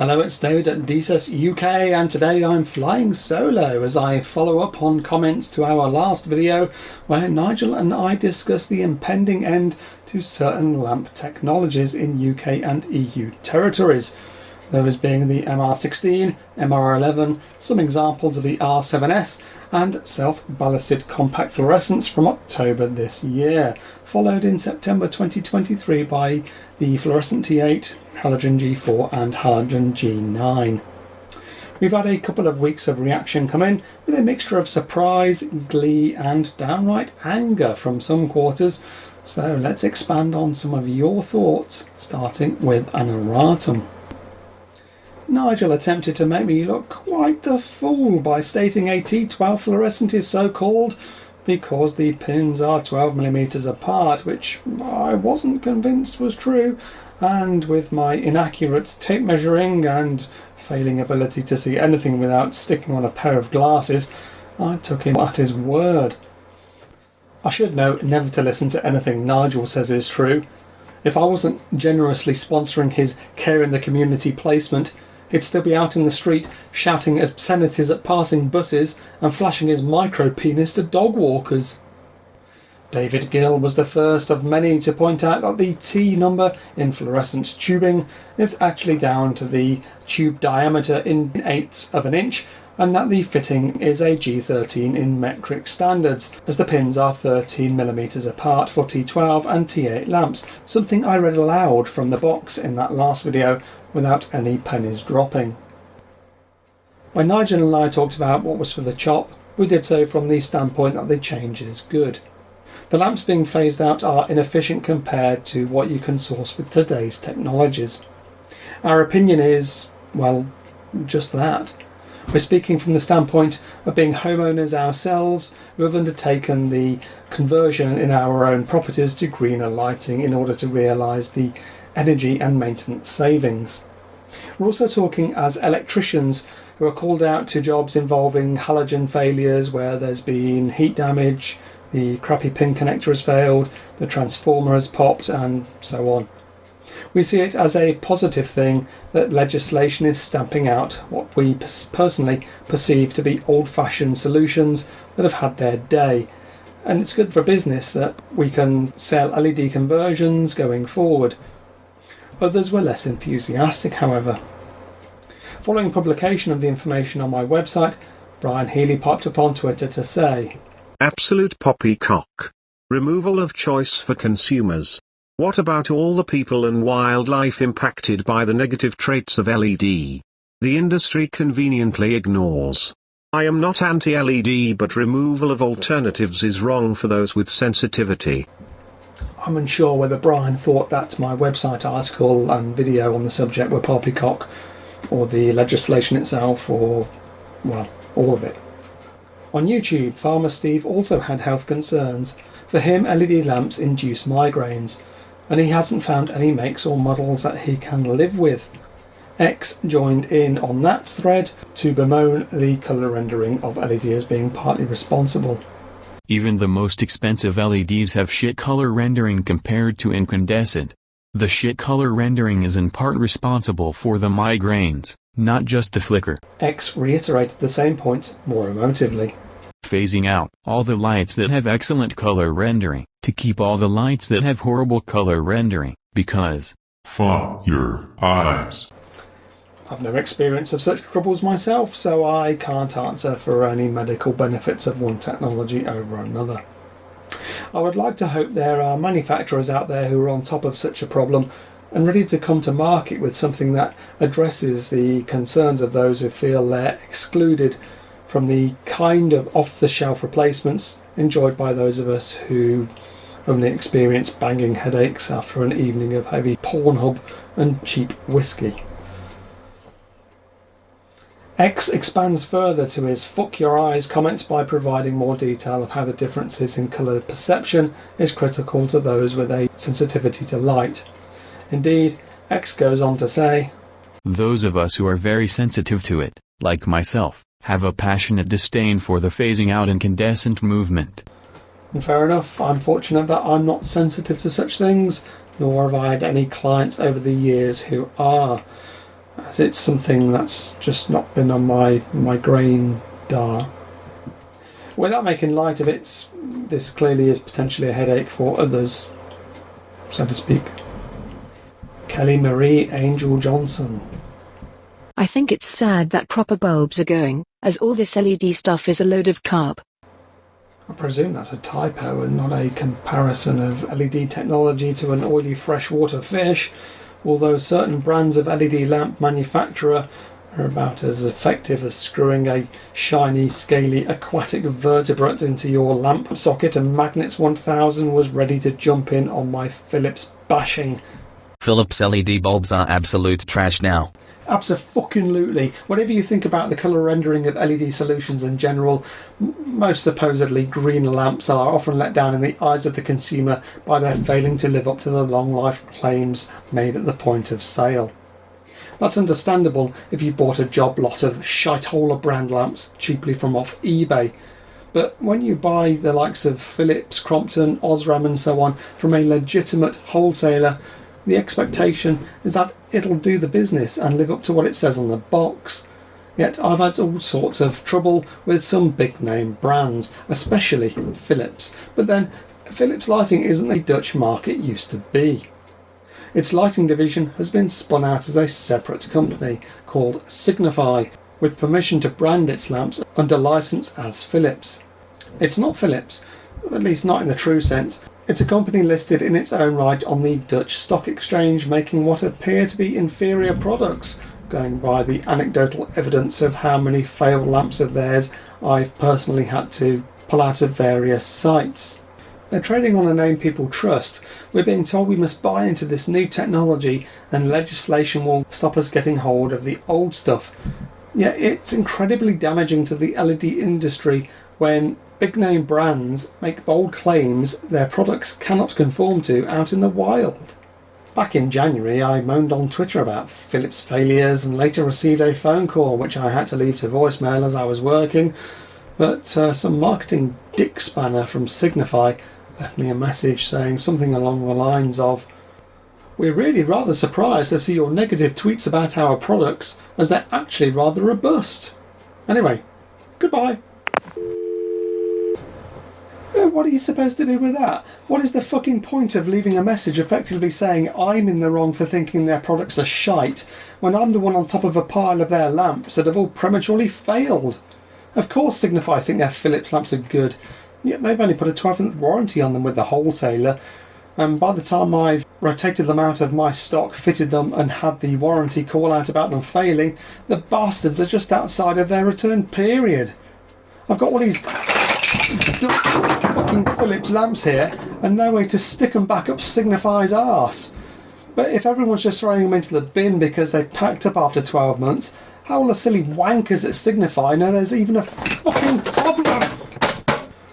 Hello, it's David at DSES UK, and today I'm flying solo as I follow up on comments to our last video where Nigel and I discuss the impending end to certain lamp technologies in UK and EU territories. Those being the MR16, MR11, some examples of the R7S, and self-ballasted compact fluorescents from October this year, followed in September 2023 by the fluorescent T8, halogen G4 and halogen G9. We've had a couple of weeks of reaction come in with a mixture of surprise, glee and downright anger from some quarters, so let's expand on some of your thoughts, starting with an erratum. Nigel attempted to make me look quite the fool by stating a T12 fluorescent is so called because the pins are 12mm apart, which I wasn't convinced was true, and with my inaccurate tape measuring and failing ability to see anything without sticking on a pair of glasses, I took him at his word. I should note never to listen to anything Nigel says is true. If I wasn't generously sponsoring his Care in the Community placement, he'd still be out in the street shouting obscenities at passing buses and flashing his micro-penis to dog walkers. David Gill was the first of many to point out that the T number in fluorescent tubing is actually down to the tube diameter in 1/8 of an inch, and that the fitting is a G13 in metric standards, as the pins are 13mm apart for T12 and T8 lamps, something I read aloud from the box in that last video without any pennies dropping. When Nigel and I talked about what was for the chop, we did so from the standpoint that the change is good. The lamps being phased out are inefficient compared to what you can source with today's technologies. Our opinion is, well, just that. We're speaking from the standpoint of being homeowners ourselves who have undertaken the conversion in our own properties to greener lighting in order to realise the energy and maintenance savings. We're also talking as electricians who are called out to jobs involving halogen failures where there's been heat damage, the crappy pin connector has failed, the transformer has popped, and so on. We see it as a positive thing that legislation is stamping out what we personally perceive to be old-fashioned solutions that have had their day, and it's good for business that we can sell LED conversions going forward. Others were less enthusiastic, however. Following publication of the information on my website, Brian Healy popped up on Twitter to say, "Absolute poppycock. Removal of choice for consumers. What about all the people and wildlife impacted by the negative traits of LED? The industry conveniently ignores. I am not anti-LED, but removal of alternatives is wrong for those with sensitivity." I'm unsure whether Brian thought that my website article and video on the subject were poppycock, or the legislation itself, or, well, all of it. On YouTube, Farmer Steve also had health concerns. For him, LED lamps induce migraines, and he hasn't found any makes or models that he can live with. X joined in on that thread to bemoan the colour rendering of LED as being partly responsible. Even the most expensive LEDs have shit color rendering compared to incandescent. The shit color rendering is in part responsible for the migraines, not just the flicker. X reiterated the same point more emotively. Phasing out all the lights that have excellent color rendering, to keep all the lights that have horrible color rendering, because fuck your eyes. I've no experience of such troubles myself, so I can't answer for any medical benefits of one technology over another. I would like to hope there are manufacturers out there who are on top of such a problem and ready to come to market with something that addresses the concerns of those who feel they're excluded from the kind of off-the-shelf replacements enjoyed by those of us who only experience banging headaches after an evening of heavy Pornhub and cheap whiskey. X expands further to his "fuck your eyes" comment by providing more detail of how the differences in colour perception is critical to those with a sensitivity to light. Indeed, X goes on to say, those of us who are very sensitive to it, like myself, have a passionate disdain for the phasing out incandescent movement. And fair enough, I'm fortunate that I'm not sensitive to such things, nor have I had any clients over the years who are. as it's something that's just not been on my grain radar. Without making light of it, this clearly is potentially a headache for others, so to speak. Kelly Marie Angel Johnson. I think it's sad that proper bulbs are going, as all this LED stuff is a load of carb. I presume that's a typo and not a comparison of LED technology to an oily freshwater fish, although certain brands of LED lamp manufacturer are about as effective as screwing a shiny, scaly aquatic vertebrate into your lamp socket, and Magnets 1000 was ready to jump in on my Philips bashing. Philips LED bulbs are absolute trash now. Abso-fucking-lutely. Whatever you think about the colour rendering of LED solutions in general, most supposedly green lamps are often let down in the eyes of the consumer by their failing to live up to the long life claims made at the point of sale. That's understandable if you bought a job lot of shiteholer brand lamps cheaply from off eBay. But when you buy the likes of Philips, Crompton, Osram and so on from a legitimate wholesaler, the expectation is that it'll do the business and live up to what it says on the box. Yet I've had all sorts of trouble with some big name brands, especially Philips. But then, Philips Lighting isn't the Dutch market used to be. Its lighting division has been spun out as a separate company called Signify, with permission to brand its lamps under license as Philips. It's not Philips, at least not in the true sense. It's a company listed in its own right on the Dutch Stock Exchange, making what appear to be inferior products, going by the anecdotal evidence of how many failed lamps of theirs I've personally had to pull out of various sites. They're trading on a name people trust. We're being told we must buy into this new technology and legislation will stop us getting hold of the old stuff. Yet it's incredibly damaging to the LED industry when big name brands make bold claims their products cannot conform to out in the wild. Back in January I moaned on Twitter about Philips failures and later received a phone call which I had to leave to voicemail as I was working, but some marketing dick spanner from Signify left me a message saying something along the lines of, "We're really rather surprised to see your negative tweets about our products, as they're actually rather robust. Anyway, goodbye." What are you supposed to do with that? What is the fucking point of leaving a message effectively saying I'm in the wrong for thinking their products are shite, when I'm the one on top of a pile of their lamps that have all prematurely failed? Of course Signify think their Philips lamps are good, yet they've only put a 12-month warranty on them with the wholesaler, and by the time I've rotated them out of my stock, fitted them and had the warranty call out about them failing, the bastards are just outside of their return period. I've got all these fucking Philips lamps here and no way to stick them back up Signify's arse. But if everyone's just throwing them into the bin because they've packed up after 12 months, how will the silly wankers at Signify know there's even a fucking problem?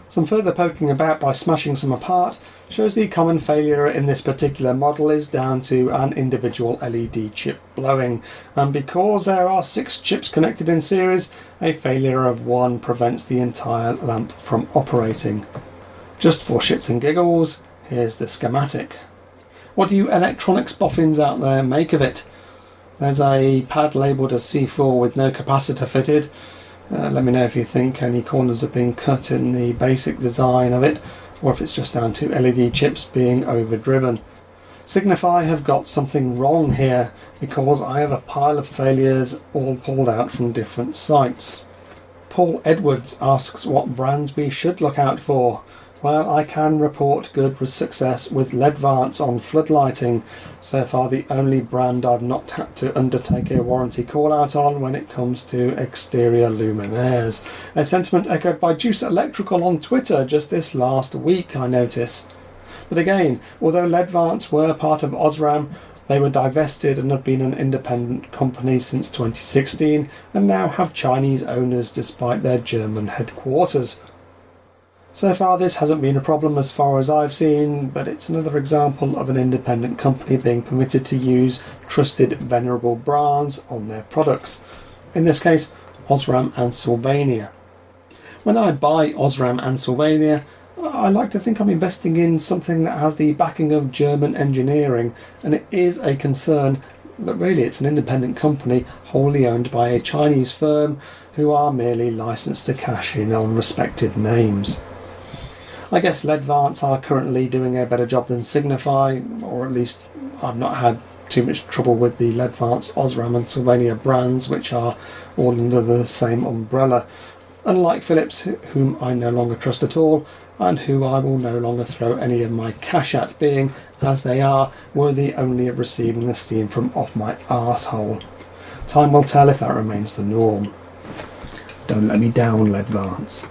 Some further poking about by smashing some apart shows the common failure in this particular model is down to an individual LED chip blowing, and because there are 6 chips connected in series, a failure of one prevents the entire lamp from operating. Just for shits and giggles, here's the schematic. What do you electronics boffins out there make of it? There's a pad labelled as C4 with no capacitor fitted. Let me know if you think any corners have been cut in the basic design of it, or if it's just down to LED chips being overdriven. Signify have got something wrong here, because I have a pile of failures all pulled out from different sites. Paul Edwards asks what brands we should look out for. Well, I can report good success with Ledvance on floodlighting. So far the only brand I've not had to undertake a warranty call out on when it comes to exterior luminaires. A sentiment echoed by Juice Electrical on Twitter just this last week, I notice. But again, although Ledvance were part of Osram, they were divested and have been an independent company since 2016 and now have Chinese owners despite their German headquarters. So far this hasn't been a problem as far as I've seen, but it's another example of an independent company being permitted to use trusted, venerable brands on their products. In this case, Osram and Sylvania. When I buy Osram and Sylvania, I like to think I'm investing in something that has the backing of German engineering, and it is a concern but really it's an independent company wholly owned by a Chinese firm who are merely licensed to cash in on respected names. I guess Ledvance are currently doing a better job than Signify, or at least I've not had too much trouble with the Ledvance, Osram and Sylvania brands, which are all under the same umbrella, unlike Philips, whom I no longer trust at all, and who I will no longer throw any of my cash at, being, as they are, worthy only of receiving the steam from off my arsehole. Time will tell if that remains the norm. Don't let me down, Ledvance.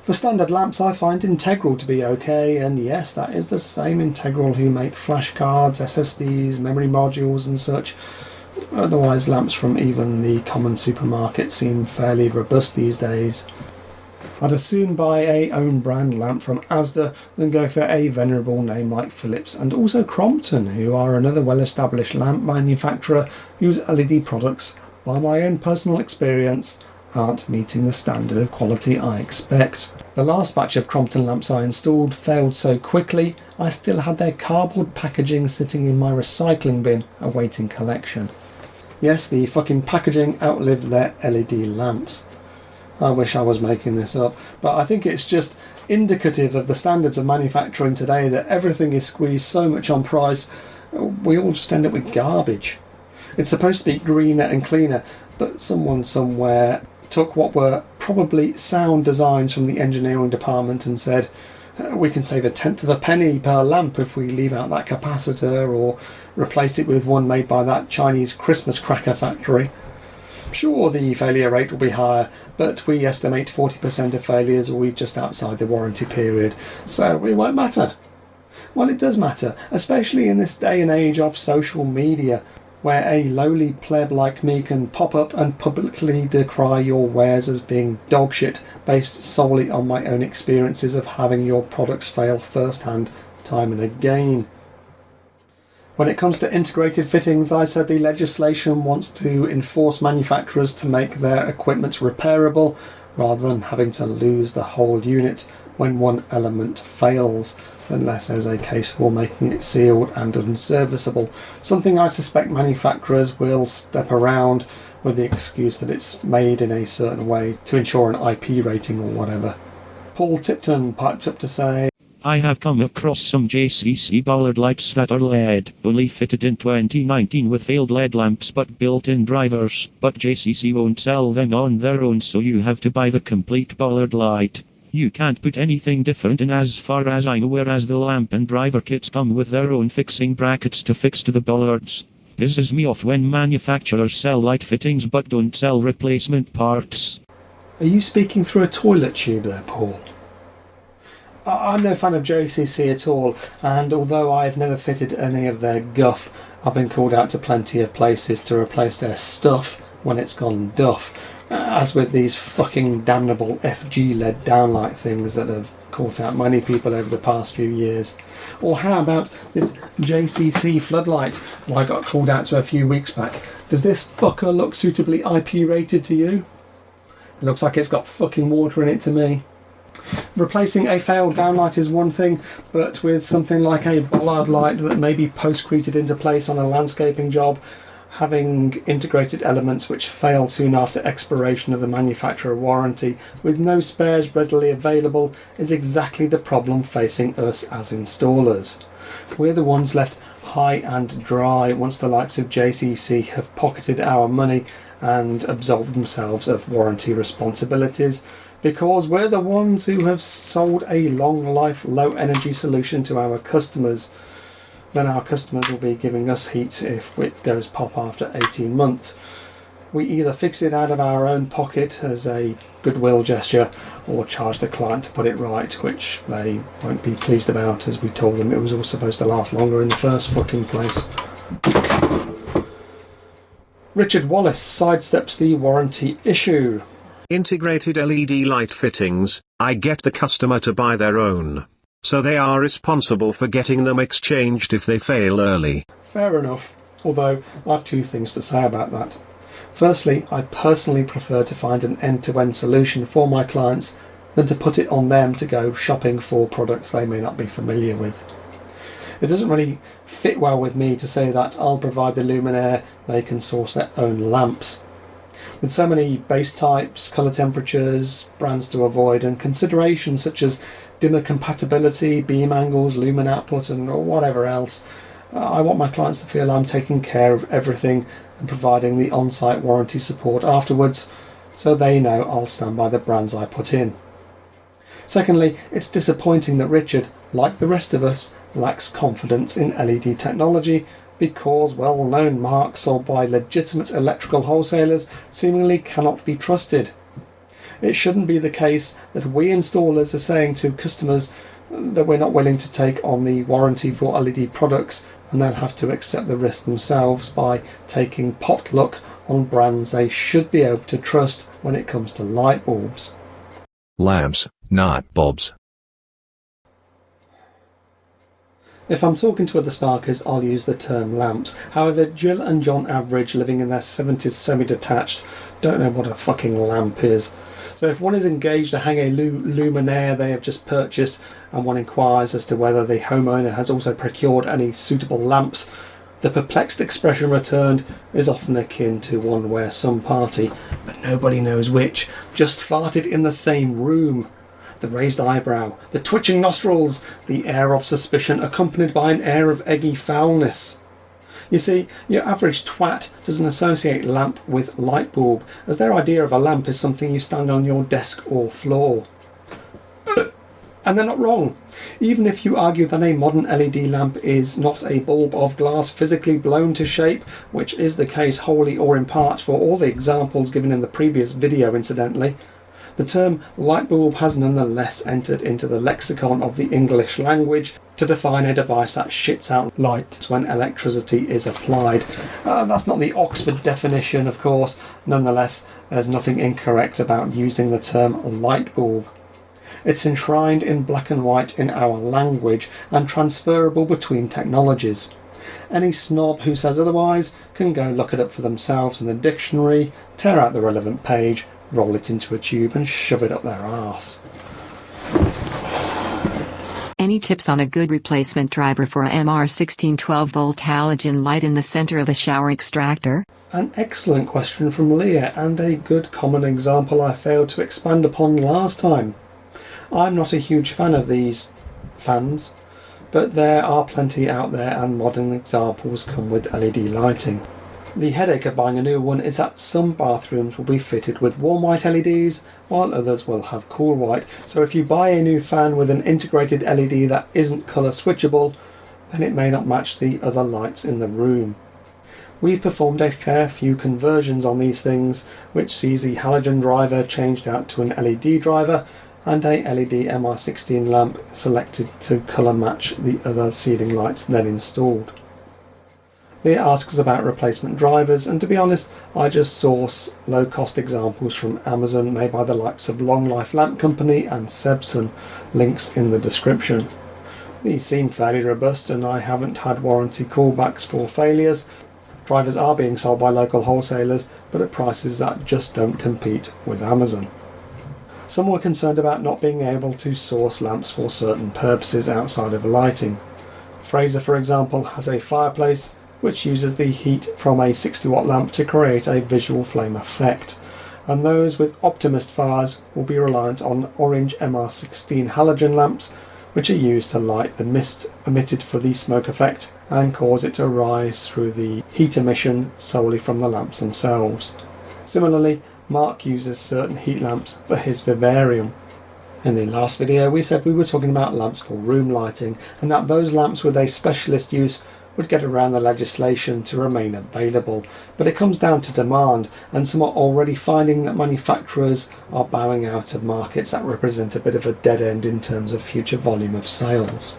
For standard lamps I find Integral to be okay, and yes, that is the same Integral who make flash cards, SSDs, memory modules and such. Otherwise lamps from even the common supermarket seem fairly robust these days. I'd as soon buy a own brand lamp from Asda than go for a venerable name like Philips, and also Crompton, who are another well-established lamp manufacturer whose LED products, by my own personal experience, aren't meeting the standard of quality I expect. The last batch of Crompton lamps I installed failed so quickly I still had their cardboard packaging sitting in my recycling bin awaiting collection. Yes, the fucking packaging outlived their LED lamps. I wish I was making this up, but I think it's just indicative of the standards of manufacturing today that everything is squeezed so much on price, we all just end up with garbage. It's supposed to be greener and cleaner, but someone somewhere took what were probably sound designs from the engineering department and said, we can save 1/10 of a penny per lamp if we leave out that capacitor or replace it with one made by that Chinese Christmas cracker factory. Sure, the failure rate will be higher, but we estimate 40% of failures will be just outside the warranty period, so it won't matter. Well, it does matter, especially in this day and age of social media, where a lowly pleb like me can pop up and publicly decry your wares as being dog shit based solely on my own experiences of having your products fail firsthand time and again. When it comes to integrated fittings, I said the legislation wants to enforce manufacturers to make their equipment repairable rather than having to lose the whole unit when one element fails, unless there's a case for making it sealed and unserviceable, something I suspect manufacturers will step around with the excuse that it's made in a certain way to ensure an IP rating or whatever. Paul Tipton piped up to say, I have come across some JCC bollard lights that are LED, only fitted in 2019 with failed LED lamps but built-in drivers, but JCC won't sell them on their own, so you have to buy the complete bollard light. You can't put anything different in as far as I know, whereas the lamp and driver kits come with their own fixing brackets to fix to the bollards. Pisses me off when manufacturers sell light fittings but don't sell replacement parts. Are you speaking through a toilet tube there, Paul? I'm no fan of JCC at all, and although I've never fitted any of their guff, I've been called out to plenty of places to replace their stuff when it's gone duff. As with these fucking damnable FG LED downlight things that have caught out many people over the past few years. Or how about this JCC floodlight that I got called out to a few weeks back? Does this fucker look suitably IP rated to you? It looks like it's got fucking water in it to me. Replacing a failed downlight is one thing, but with something like a bollard light that may be post-created into place on a landscaping job, having integrated elements which fail soon after expiration of the manufacturer warranty with no spares readily available is exactly the problem facing us as installers. We're the ones left high and dry once the likes of JCC have pocketed our money and absolved themselves of warranty responsibilities, because we're the ones who have sold a long life low energy solution to our customers. Then our customers will be giving us heat if it goes pop after 18 months. We either fix it out of our own pocket as a goodwill gesture or charge the client to put it right, which they won't be pleased about, as we told them it was all supposed to last longer in the first fucking place. Richard Wallace sidesteps the warranty issue. Integrated LED light fittings, I get the customer to buy their own, so they are responsible for getting them exchanged if they fail early. Fair enough, although I have two things to say about that. Firstly, I personally prefer to find an end-to-end solution for my clients than to put it on them to go shopping for products they may not be familiar with. It doesn't really fit well with me to say that I'll provide the luminaire, they can source their own lamps. With so many base types, colour temperatures, brands to avoid, and considerations such as dimmer compatibility, beam angles, lumen output, and whatever else, I want my clients to feel I'm taking care of everything and providing the on-site warranty support afterwards, so they know I'll stand by the brands I put in. Secondly, it's disappointing that Richard, like the rest of us, lacks confidence in LED technology because well-known marks sold by legitimate electrical wholesalers seemingly cannot be trusted. It shouldn't be the case that we installers are saying to customers that we're not willing to take on the warranty for LED products and they'll have to accept the risk themselves by taking pot luck on brands they should be able to trust when it comes to light bulbs. Lamps, not bulbs. If I'm talking to other sparkers, I'll use the term lamps. However, Jill and John Average, living in their 70s semi-detached, don't know what a fucking lamp is. So if one is engaged to hang a luminaire they have just purchased and one inquires as to whether the homeowner has also procured any suitable lamps, the perplexed expression returned is often akin to one where some party, but nobody knows which, just farted in the same room. The raised eyebrow, the twitching nostrils, the air of suspicion accompanied by an air of eggy foulness. You see, your average twat doesn't associate lamp with light bulb, as their idea of a lamp is something you stand on your desk or floor. And they're not wrong. Even if you argue that a modern LED lamp is not a bulb of glass physically blown to shape, which is the case wholly or in part for all the examples given in the previous video incidentally, the term light bulb has nonetheless entered into the lexicon of the English language to define a device that shits out light when electricity is applied. That's not the Oxford definition, of course. Nonetheless, there's nothing incorrect about using the term light bulb. It's enshrined in black and white in our language and transferable between technologies. Any snob who says otherwise can go look it up for themselves in the dictionary, tear out the relevant page, roll it into a tube and shove it up their arse. Any tips on a good replacement driver for a MR16 12-volt halogen light in the center of the shower extractor? An excellent question from Leah, and a good common example I failed to expand upon last time. I'm not a huge fan of these fans, but there are plenty out there and modern examples come with LED lighting. The headache of buying a new one is that some bathrooms will be fitted with warm white LEDs while others will have cool white, so if you buy a new fan with an integrated LED that isn't colour switchable, then it may not match the other lights in the room. We've performed a fair few conversions on these things, which sees the halogen driver changed out to an LED driver and a LED MR16 lamp selected to colour match the other ceiling lights then installed. Leah asks about replacement drivers, and to be honest, I just source low-cost examples from Amazon made by the likes of Long Life Lamp Company and Sebson, links in the description. These seem fairly robust and I haven't had warranty callbacks for failures. Drivers are being sold by local wholesalers, but at prices that just don't compete with Amazon. Some were concerned about not being able to source lamps for certain purposes outside of lighting. Fraser, for example, has a fireplace which uses the heat from a 60-watt lamp to create a visual flame effect, and those with Optimist fires will be reliant on orange MR16 halogen lamps, which are used to light the mist emitted for the smoke effect and cause it to rise through the heat emission solely from the lamps themselves. Similarly, Mark uses certain heat lamps for his vivarium. In the last video we said we were talking about lamps for room lighting, and that those lamps with a specialist use would get around the legislation to remain available, but it comes down to demand, and some are already finding that manufacturers are bowing out of markets that represent a bit of a dead end in terms of future volume of sales.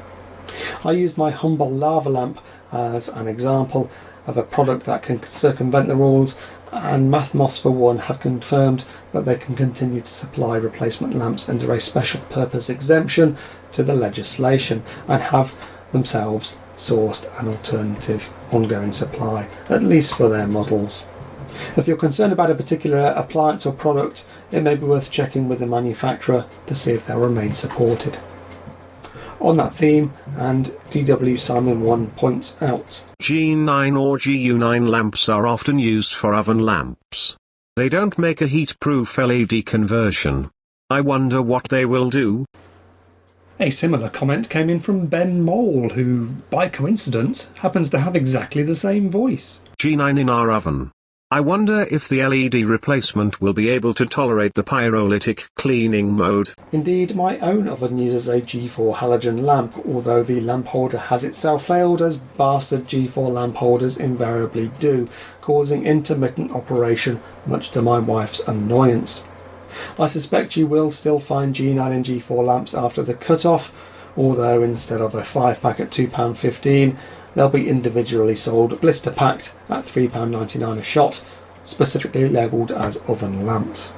I used my humble lava lamp as an example of a product that can circumvent the rules, and Mathmos for one have confirmed that they can continue to supply replacement lamps under a special purpose exemption to the legislation and have themselves sourced an alternative ongoing supply, at least for their models. If you're concerned about a particular appliance or product, it may be worth checking with the manufacturer to see if they'll remain supported. On that theme, and DW Simon 1 points out, G9 or GU9 lamps are often used for oven lamps. They don't make a heat-proof LED conversion. I wonder what they will do. A similar comment came in from Ben Mole, who, by coincidence, happens to have exactly the same voice. G9 in our oven. I wonder if the LED replacement will be able to tolerate the pyrolytic cleaning mode. Indeed, my own oven uses a G4 halogen lamp, although the lamp holder has itself failed, as bastard G4 lamp holders invariably do, causing intermittent operation, much to my wife's annoyance. I suspect you will still find G9 and G4 lamps after the cut-off, although instead of a 5-pack at £2.15, they'll be individually sold blister packed at £3.99 a shot, specifically labelled as oven lamps.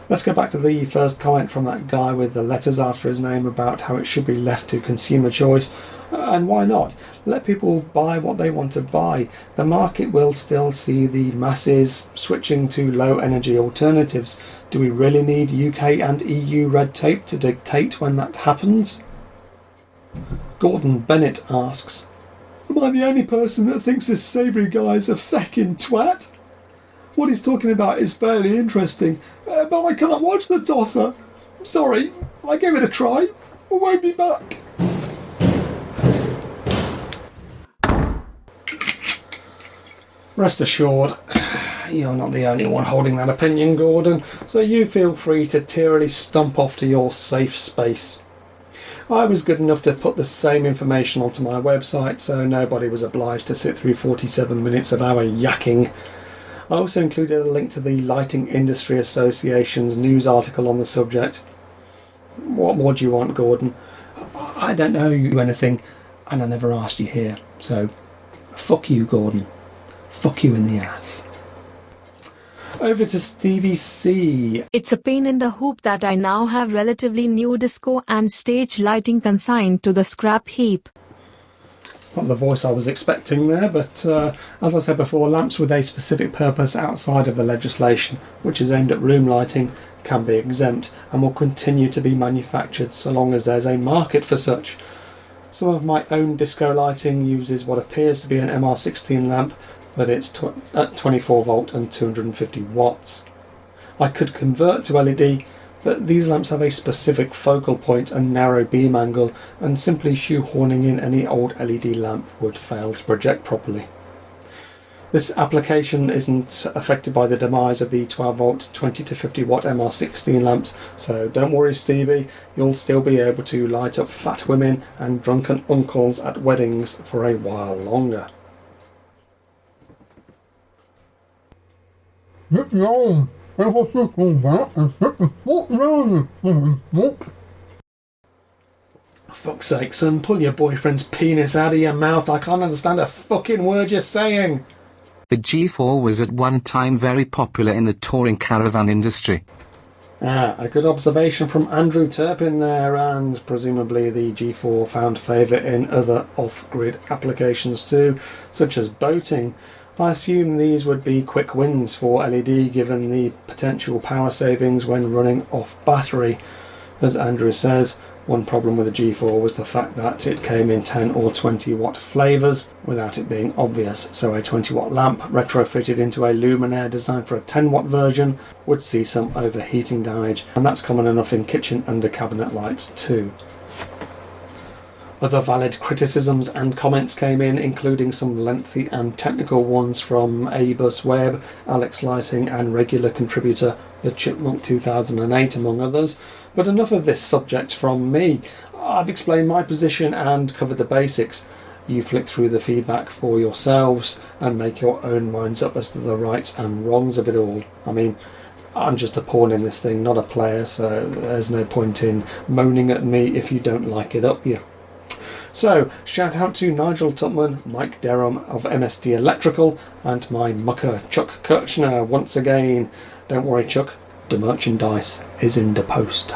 Let's go back to the first comment from that guy with the letters after his name about how it should be left to consumer choice. And why not? Let people buy what they want to buy. The market will still see the masses switching to low energy alternatives. Do we really need UK and EU red tape to dictate when that happens? Gordon Bennett asks, am I the only person that thinks this Savoury guy's a feckin' twat? What he's talking about is fairly interesting, but I can't watch the tosser. Sorry, I gave it a try. I won't be back. Rest assured, you're not the only one holding that opinion, Gordon, so you feel free to tearily stomp off to your safe space. I was good enough to put the same information onto my website, so nobody was obliged to sit through 47 minutes of our yakking. I also included a link to the Lighting Industry Association's news article on the subject. What more do you want, Gordon? I don't know you anything, and I never asked you here, so fuck you, Gordon. Fuck you in the ass. Over to Stevie C. It's a pain in the hoop that I now have relatively new disco and stage lighting consigned to the scrap heap. Not the voice I was expecting there, but as I said before, lamps with a specific purpose outside of the legislation, which is aimed at room lighting, can be exempt and will continue to be manufactured so long as there's a market for such. Some of my own disco lighting uses what appears to be an MR16 lamp, but it's at 24 volt and 250 watts. I could convert to LED, but these lamps have a specific focal point and narrow beam angle, and simply shoehorning in any old LED lamp would fail to project properly. This application isn't affected by the demise of the 12 volt 20 to 50 watt MR16 lamps, so don't worry Stevie, you'll still be able to light up fat women and drunken uncles at weddings for a while longer. Fuck's sake, son, pull your boyfriend's penis out of your mouth. I can't understand a fucking word you're saying. The G4 was at one time very popular in the touring caravan industry. A good observation from Andrew Turpin there, and presumably the G4 found favour in other off-grid applications too, such as boating. I assume these would be quick wins for LED given the potential power savings when running off battery. As Andrew says, one problem with the G4 was the fact that it came in 10 or 20 watt flavours without it being obvious, so a 20 watt lamp retrofitted into a luminaire designed for a 10 watt version would see some overheating damage, and that's common enough in kitchen under cabinet lights too. Other valid criticisms and comments came in, including some lengthy and technical ones from Abus Web, Alex Lighting and regular contributor The Chipmunk 2008 among others. But enough of this subject from me. I've explained my position and covered the basics. You flick through the feedback for yourselves and make your own minds up as to the rights and wrongs of it all. I mean, I'm just a pawn in this thing, not a player, so there's no point in moaning at me if you don't like it up you. So, shout out to Nigel Tupman, Mike Derham of MSD Electrical, and my mucker Chuck Kirchner once again. Don't worry Chuck, the merchandise is in the post.